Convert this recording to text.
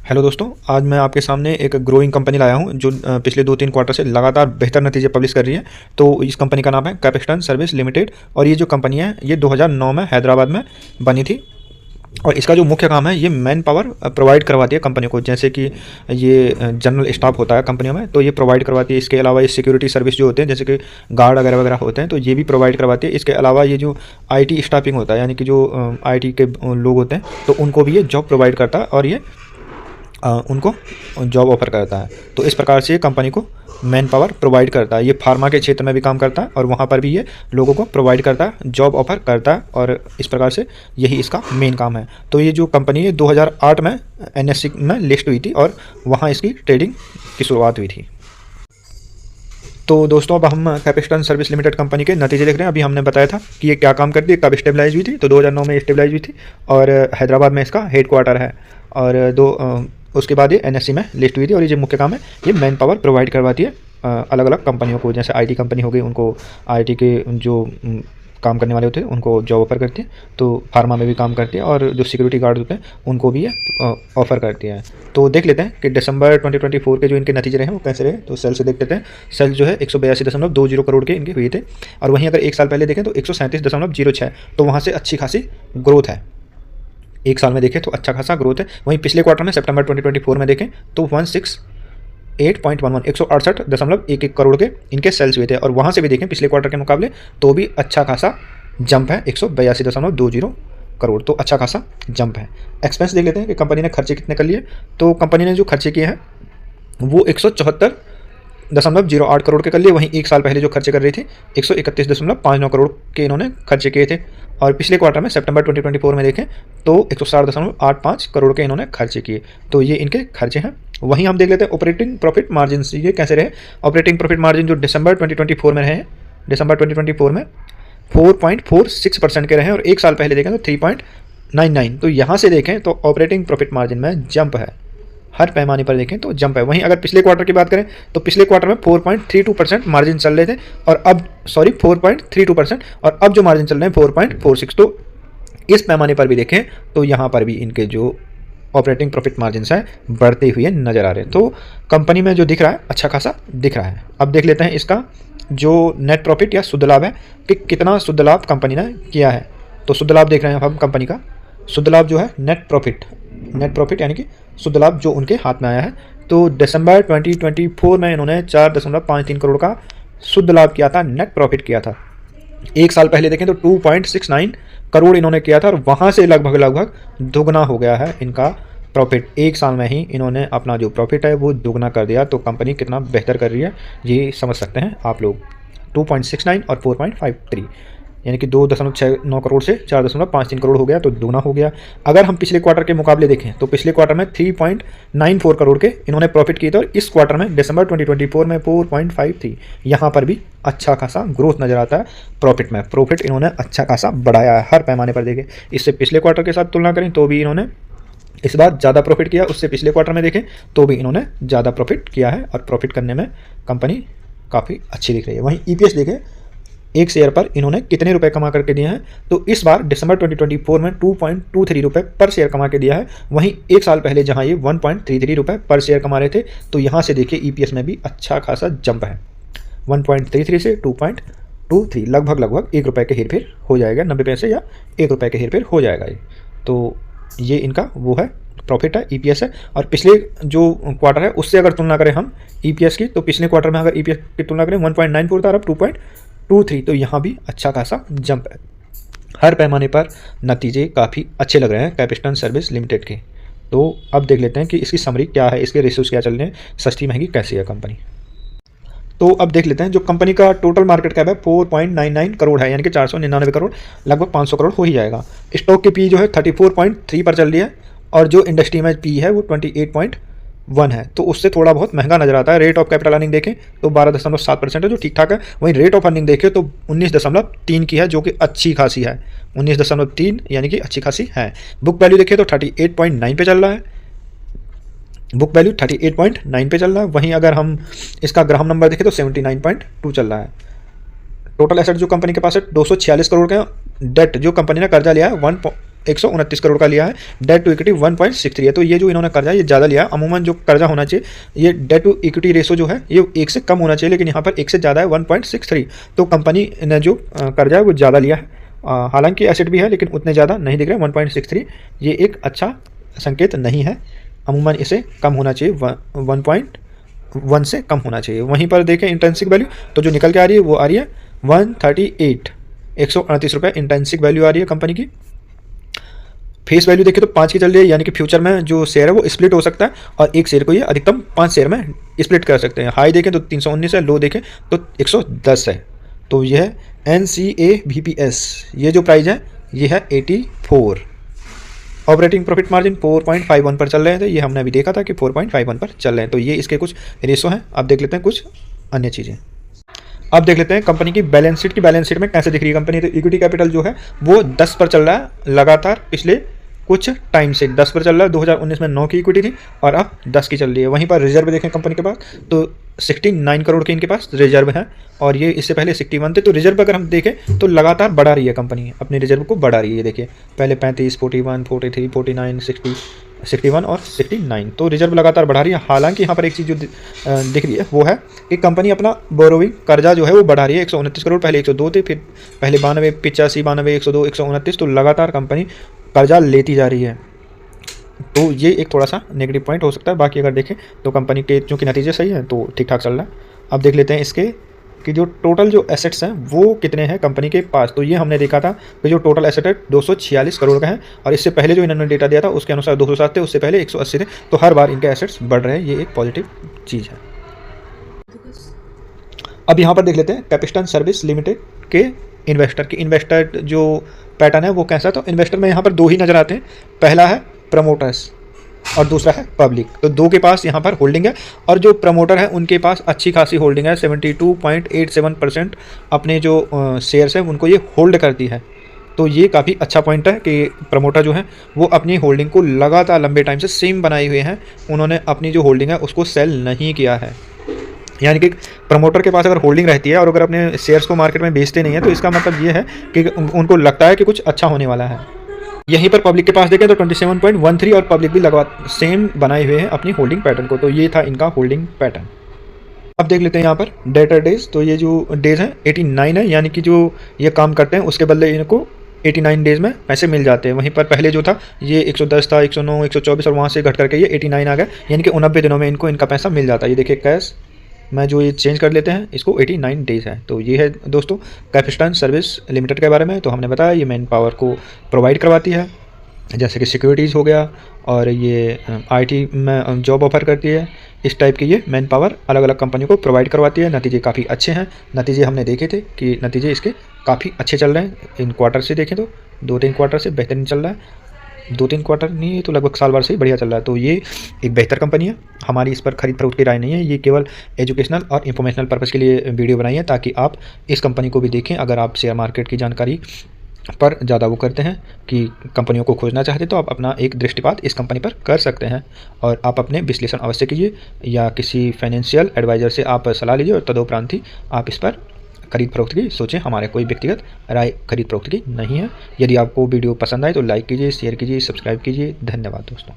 Hello दोस्तों, आज मैं आपके सामने एक ग्रोइंग कंपनी लाया हूं जो पिछले 2-3 क्वार्टर से लगातार बेहतर नतीजे पब्लिश कर रही है। तो इस कंपनी का नाम है कैपिस्टन सर्विस लिमिटेड और ये जो कंपनी है ये 2009 में हैदराबाद में बनी थी। और इसका जो मुख्य काम है ये मैन पावर प्रोवाइड करवाती है कंपनी को, जैसे कि ये जनरल स्टाफ होता है कंपनियों में तो ये प्रोवाइड करवाती है। इसके अलावा ये सिक्योरिटी सर्विस जो होते हैं जैसे कि गार्ड वगैरह वगैरह होते हैं तो ये भी प्रोवाइड करवाती है। इसके अलावा ये जो आईटी स्टाफिंग होता है यानी कि जो आईटी के लोग होते हैं तो उनको भी ये जॉब प्रोवाइड करता है और ये उनको जॉब ऑफर करता है। तो इस प्रकार से ये कंपनी को मैन पावर प्रोवाइड करता है। ये फार्मा के क्षेत्र में भी काम करता है और वहाँ पर भी ये लोगों को प्रोवाइड करता है, जॉब ऑफर करता है और इस प्रकार से यही इसका मेन काम है। तो ये जो कंपनी है 2008 में NSE में लिस्ट हुई थी और वहाँ इसकी ट्रेडिंग की शुरुआत हुई थी। तो दोस्तों अब हम कैपिस्टन सर्विस लिमिटेड कंपनी के नतीजे देख रहे हैं। अभी हमने बताया था कि ये क्या काम करती है, कब स्टेबलाइज हुई थी। तो 2009 में स्टेबलाइज हुई थी और हैदराबाद में इसका हेडक्वार्टर है और उसके बाद ये NSE में लिस्ट हुई थी। और ये जो मुख्य काम है ये मैन पावर प्रोवाइड करवाती है अलग अलग कंपनियों को, जैसे IT कंपनी हो गई उनको IT के जो काम करने वाले होते हैं उनको जॉब ऑफर करती है। तो फार्मा में भी काम करती है और जो सिक्योरिटी गार्ड होते हैं उनको भी ये ऑफर करती है। तो देख लेते हैं कि दिसंबर 2024 के जो इनके नतीजे रहे हैं वो कैसे रहे। तो सेल से देख लेते हैं। सेल जो है 182.20 करोड़ के इनके हुए थे और वहीं अगर एक साल पहले देखें तो 137.06, तो वहाँ से अच्छी खासी ग्रोथ है। एक साल में देखें तो अच्छा खासा ग्रोथ है। वहीं पिछले क्वार्टर में सितंबर 2024 में देखें तो 168.11 करोड़ के इनके सेल्स हुए थे और वहाँ से भी देखें पिछले क्वार्टर के मुकाबले तो भी अच्छा खासा जंप है, 182.20 करोड़, तो अच्छा खासा जंप है। एक्सपेंस देख लेते हैं कि कंपनी ने खर्चे कितने कर लिए। तो कंपनी ने जो खर्चे किए हैं वो 174.08 करोड़ के कर लिए। वहीं एक साल पहले जो खर्चे कर रही थी 131.59 करोड़ के इन्होंने खर्चे किए थे और पिछले क्वार्टर में सितंबर 2024 में देखें तो 160.85 करोड़ के इन्होंने खर्चे किए। तो ये इनके खर्चे हैं। वहीं हम देख लेते हैं ऑपरेटिंग प्रॉफिट मार्जिन ये कैसे रहे। ऑपरेटिंग प्रॉफिट मार्जिन जो दिसंबर 2024 में रहे, दिसंबर 2024 में 4.46% के रहे और एक साल पहले देखें तो 3.99। तो यहाँ से देखें तो ऑपरेटिंग प्रॉफिट मार्जिन में जंप है, हर पैमाने पर देखें तो जंप है। वहीं अगर पिछले क्वार्टर की बात करें तो पिछले क्वार्टर में 4.32% मार्जिन चल रहे थे और अब 4.32% और अब जो मार्जिन चल रहे हैं 4.46। तो इस पैमाने पर भी देखें तो यहाँ पर भी इनके जो ऑपरेटिंग प्रॉफिट मार्जिन है बढ़ते हुए नजर आ रहे हैं। तो कंपनी में जो दिख रहा है अच्छा खासा दिख रहा है। अब देख लेते हैं इसका जो नेट प्रॉफिट या शुद्ध लाभ है कि कितना शुद्ध लाभ कंपनी ने किया है। तो शुद्ध लाभ देख रहे हैं हम कंपनी का शुद्ध लाभ जो है नेट प्रॉफिट यानी कि शुद्ध लाभ जो उनके हाथ में आया है। तो दिसंबर 2024 में इन्होंने 4.53 करोड़ का शुद्ध लाभ किया था, नेट प्रॉफिट किया था। एक साल पहले देखें तो 2.69 करोड़ इन्होंने किया था और वहाँ से लगभग दोगुना हो गया है इनका प्रॉफिट। एक साल में ही इन्होंने अपना जो प्रॉफिट है वो दोगुना कर दिया। तो कंपनी कितना बेहतर कर रही है ये समझ सकते हैं आप लोग। 2.69 और 4.53 यानी कि 2.69 करोड़ से 4.53 करोड़ हो गया, तो दोगुना हो गया। अगर हम पिछले क्वार्टर के मुकाबले देखें तो पिछले क्वार्टर में 3.94 करोड़ के इन्होंने प्रॉफिट किए थे और इस क्वार्टर में दिसंबर 2024 में 4.53। यहाँ पर भी अच्छा खासा ग्रोथ नजर आता है प्रॉफिट में। प्रॉफिट इन्होंने अच्छा खासा बढ़ाया है हर पैमाने पर देखें। इससे पिछले क्वार्टर के साथ तुलना करें तो भी इन्होंने इस बार ज़्यादा प्रॉफिट किया, उससे पिछले क्वार्टर में देखें तो भी इन्होंने ज़्यादा प्रॉफिट किया है और प्रॉफिट करने में कंपनी काफ़ी अच्छी दिख रही है। वहीं EPS देखें एक शेयर पर इन्होंने कितने रुपए कमा करके दिए हैं। तो इस बार दिसंबर 2024 में 2.23 रुपए पर शेयर कमा के दिया है। वहीं एक साल पहले जहां ये 1.33 रुपए पर शेयर कमा रहे थे तो यहां से देखिए EPS में भी अच्छा खासा जंप है, 1.33 से 2.23, लगभग 1 रुपये के हेरफेर हो जाएगा, 90 पैसे या 1 रुपये के हेरफेर हो जाएगा ये। तो ये इनका वो है प्रॉफिट है, EPS है। और पिछले जो क्वार्टर है उससे अगर तुलना करें हम EPS की तो पिछले क्वार्टर में अगर EPS की तुलना करें 1.94 था और अब 2.23, तो यहाँ भी अच्छा खासा जंप है। हर पैमाने पर नतीजे काफ़ी अच्छे लग रहे हैं कैपिस्टन सर्विस लिमिटेड के। तो अब देख लेते हैं कि इसकी समरी क्या है, इसके रेशियोज क्या चल रहे हैं, सस्ती महंगी कैसी है कंपनी। तो अब देख लेते हैं जो कंपनी का टोटल मार्केट कैप है 4.99 करोड़ है, यानी कि 499 करोड़, लगभग 500 करोड़ हो ही जाएगा। स्टॉक की पी जो है 34.3 पर चल रही है और जो इंडस्ट्री में पी है वो 28.1 है, तो उससे थोड़ा बहुत महंगा नजर आता है। रेट ऑफ कैपिटल अर्निंग देखें तो 12.7% है जो ठीक ठाक है। वहीं रेट ऑफ अर्निंग देखें तो 19.3 की है जो कि अच्छी खासी है, 19.3 यानी कि अच्छी खासी है। बुक वैल्यू देखें तो 38.9 पे चल रहा है, बुक वैल्यू 38.9 पे चल रहा है। वहीं अगर हम इसका ग्राहम नंबर देखें तो 79.2 चल रहा है। टोटल एसेट जो कंपनी के पास है 246 करोड़ का। डेट जो कंपनी ने कर्जा लिया है 129 करोड़ का लिया है। डेट टू इक्विटी 1.63 है। तो ये जो इन्होंने कर्जा ये ज़्यादा लिया है। अमूमन जो कर्जा होना चाहिए ये डेट टू इक्विटी रेशो जो है ये 1 से कम होना चाहिए, लेकिन यहाँ पर 1 से ज़्यादा है 1.63। तो कंपनी ने जो कर्जा है वो ज़्यादा लिया है। हालांकि एसेट भी है लेकिन उतने ज़्यादा नहीं दिख रहे 1.63। ये एक अच्छा संकेत नहीं है। अमूमन इसे कम होना चाहिए, 1.1 से कम होना चाहिए। वहीं पर देखें इंट्रिंसिक वैल्यू तो जो निकल के आ रही है वो आ रही है 138, 138 रुपये इंट्रिंसिक वैल्यू आ रही है कंपनी की। फेस वैल्यू देखें तो 5 की चल रही है, यानी कि फ्यूचर में जो शेयर है वो स्प्लिट हो सकता है और एक शेयर को ये अधिकतम 5 शेयर में स्प्लिट कर सकते हैं। हाई देखें तो 319 है, लो देखें तो 110 है। तो यह है NCAVPS, ये जो प्राइस है ये है 84। ऑपरेटिंग प्रॉफिट मार्जिन 4.51 पर चल रहे थे, ये हमने अभी देखा था कि 4.51 पर चल रहे हैं। तो ये इसके कुछ रेशो हैं। अब देख लेते हैं कुछ अन्य चीज़ें। अब देख लेते हैं कंपनी की बैलेंस शीट बैलेंस शीट में कैसे दिख रही है कंपनी। तो इक्विटी कैपिटल जो है वो 10 पर चल रहा है लगातार पिछले कुछ टाइम से 10 पर चल रहा है। 2019 में 9 की इक्विटी थी और अब 10 की चल रही है। वहीं पर रिजर्व देखें कंपनी के पास तो 69 करोड़ के इनके पास रिजर्व है और ये इससे पहले 61 थे। तो रिजर्व अगर हम देखें तो लगातार बढ़ा रही है कंपनी, अपने रिजर्व को बढ़ा रही है। देखिए पहले 35, 41, 43, 49, 60, 61 और 69। तो रिजर्व लगातार बढ़ा रही है। हालांकि यहाँ पर एक चीज़ जो दिख रही है वो है कि कंपनी अपना बोरोइंग कर्जा जो है वो बढ़ा रही है। 129 करोड़, पहले 102 थे, फिर पहले 92, 85, 92, 102, 129। तो लगातार कंपनी कर्जा लेती जा रही है। तो ये एक थोड़ा सा नेगेटिव पॉइंट हो सकता है। बाकी अगर देखें तो कंपनी के चूँकि नतीजे सही हैं तो ठीक ठाक चल रहा है। अब देख लेते हैं इसके कि जो टोटल जो एसेट्स हैं वो कितने हैं कंपनी के पास। तो ये हमने देखा था कि जो टोटल एसेट है 246 करोड़ का है और इससे पहले जो इन्होंने डेटा दिया था उसके अनुसार 207 थे, उससे पहले 180 थे। तो हर बार इनके एसेट्स बढ़ रहे हैं, ये एक पॉजिटिव चीज़ है। अब यहाँ पर देख लेते हैं कैपिस्टन सर्विस लिमिटेड के इन्वेस्टर जो पैटर्न है वो कैसा है। तो इन्वेस्टर में यहाँ पर दो ही नज़र आते हैं, पहला है प्रमोटर्स और दूसरा है पब्लिक। तो दो के पास यहाँ पर होल्डिंग है और जो प्रमोटर है उनके पास अच्छी खासी होल्डिंग है। 72.87% अपने जो शेयर्स हैं उनको ये होल्ड करती है। तो ये काफ़ी अच्छा पॉइंट है कि प्रमोटर जो है वो अपनी होल्डिंग को लगातार लंबे टाइम से सेम बनाए हुए हैं। उन्होंने अपनी जो होल्डिंग है उसको सेल नहीं किया है। यानी कि प्रमोटर के पास अगर होल्डिंग रहती है और अगर अपने शेयर्स को मार्केट में बेचते नहीं है तो इसका मतलब ये है कि उनको लगता है कि कुछ अच्छा होने वाला है। यहीं पर पब्लिक के पास देखें तो 27.13 और पब्लिक भी लगा सेम बनाए हुए हैं अपनी होल्डिंग पैटर्न को। तो ये था इनका होल्डिंग पैटर्न। अब देख लेते हैं यहाँ पर डेटर डेज। तो ये जो डेज हैं 89 है, यानी कि जो ये काम करते हैं उसके बदले इनको 89 डेज में पैसे मिल जाते हैं। वहीं पर पहले जो था ये 110 था, 109, 124 और वहाँ से घट करके ये 89 आ गया, यानी कि 89 दिनों में इनको इनका पैसा मिल जाता है। ये देखिए कैश में जो ये चेंज कर लेते हैं इसको 89 डेज है। तो ये है दोस्तों कैपिस्टन सर्विस लिमिटेड के बारे में। तो हमने बताया ये मैन पावर को प्रोवाइड करवाती है, जैसे कि सिक्योरिटीज़ हो गया और ये IT में जॉब ऑफर करती है। इस टाइप की ये मैन पावर अलग अलग कंपनी को प्रोवाइड करवाती है। नतीजे काफ़ी अच्छे हैं। नतीजे हमने देखे थे कि नतीजे इसके काफ़ी अच्छे चल रहे हैं। इन क्वार्टर से देखें तो 2-3 क्वार्टर से बेहतरीन चल रहा है। 2-3 क्वार्टर नहीं, तो लगभग साल भर से ही बढ़िया चल रहा है। तो ये एक बेहतर कंपनी है। हमारी इस पर खरीद फरोख्त की राय नहीं है, ये केवल एजुकेशनल और इन्फॉर्मेशनल पर्पज़ के लिए वीडियो बनाई है ताकि आप इस कंपनी को भी देखें। अगर आप शेयर मार्केट की जानकारी पर ज़्यादा वो करते हैं कि कंपनियों को खोजना चाहते तो आप अपना एक दृष्टिपात इस कंपनी पर कर सकते हैं और आप अपने विश्लेषण अवश्य कीजिए या किसी फाइनेंशियल एडवाइज़र से आप सलाह लीजिए और तदोपरांत ही आप इस पर खरीद फरोख्त की सोचें। हमारे कोई व्यक्तिगत राय खरीद फरोख्त की नहीं है। यदि आपको वीडियो पसंद आए तो लाइक कीजिए, शेयर कीजिए, सब्सक्राइब कीजिए। धन्यवाद दोस्तों।